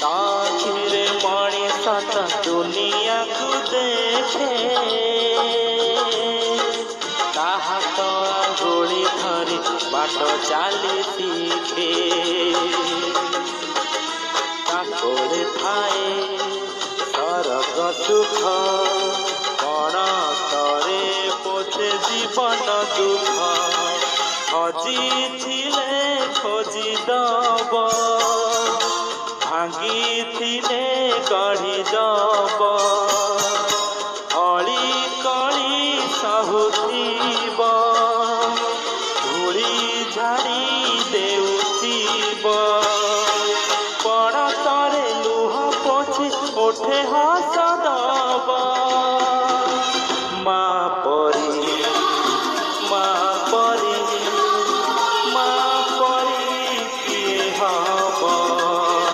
ताखिरे मणिषटा दुनिया को देखे ताहा तो गोली धरी बाट चाली शिखे ताकोरे थाए सरग सुख कण तरे पोछे जीवन दुख हजिथिले खोजी दब भांगिथिले गढ़ी दब अली कली सहुथिब धूली झाड़ी देउथिब पड़तरे लुह पोछे ओठे हस